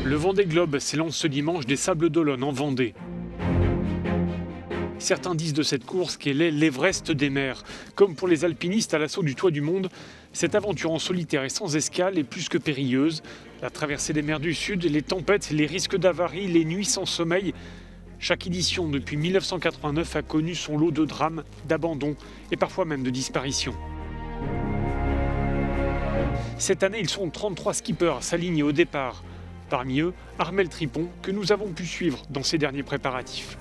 Le Vendée Globe s'élance ce dimanche des Sables d'Olonne en Vendée. Certains disent de cette course qu'elle est l'Everest des mers. Comme pour les alpinistes à l'assaut du toit du monde, cette aventure en solitaire et sans escale est plus que périlleuse. La traversée des mers du Sud, les tempêtes, les risques d'avarie, les nuits sans sommeil. Chaque édition depuis 1989 a connu son lot de drames, d'abandons et parfois même de disparitions. Cette année, ils sont 33 skippers à s'aligner au départ. Parmi eux, Armel Tripon, que nous avons pu suivre dans ses derniers préparatifs.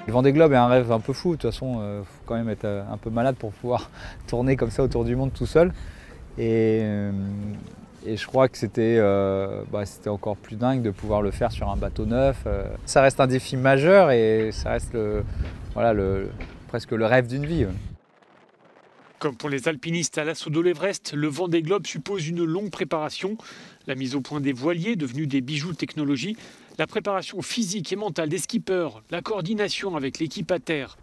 Le Vendée Globe est un rêve un peu fou, de toute façon, faut quand même être un peu malade pour pouvoir tourner comme ça autour du monde tout seul. Et je crois que c'était encore plus dingue de pouvoir le faire sur un bateau neuf. Ça reste un défi majeur et ça reste presque le rêve d'une vie. Comme pour les alpinistes à l'assaut de l'Everest, le Vendée Globe suppose une longue préparation. La mise au point des voiliers, devenus des bijoux de technologie, la préparation physique et mentale des skippers, la coordination avec l'équipe à terre.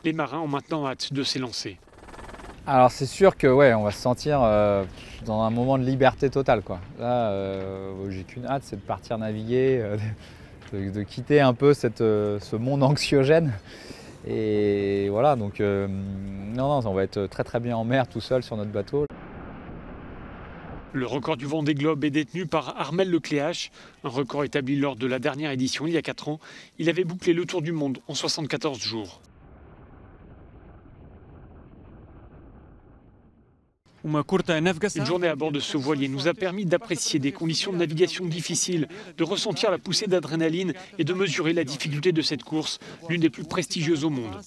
Les marins ont maintenant hâte de s'élancer. Alors c'est sûr que on va se sentir dans un moment de liberté totale, quoi. Là, j'ai qu'une hâte, c'est de partir naviguer, de quitter un peu ce monde anxiogène. Et voilà, donc on va être très très bien en mer tout seul sur notre bateau. Le record du Vendée Globe est détenu par Armel Lecléache, un record établi lors de la dernière édition il y a 4 ans. Il avait bouclé le tour du monde en 74 jours. Une journée à bord de ce voilier nous a permis d'apprécier des conditions de navigation difficiles, de ressentir la poussée d'adrénaline et de mesurer la difficulté de cette course, l'une des plus prestigieuses au monde.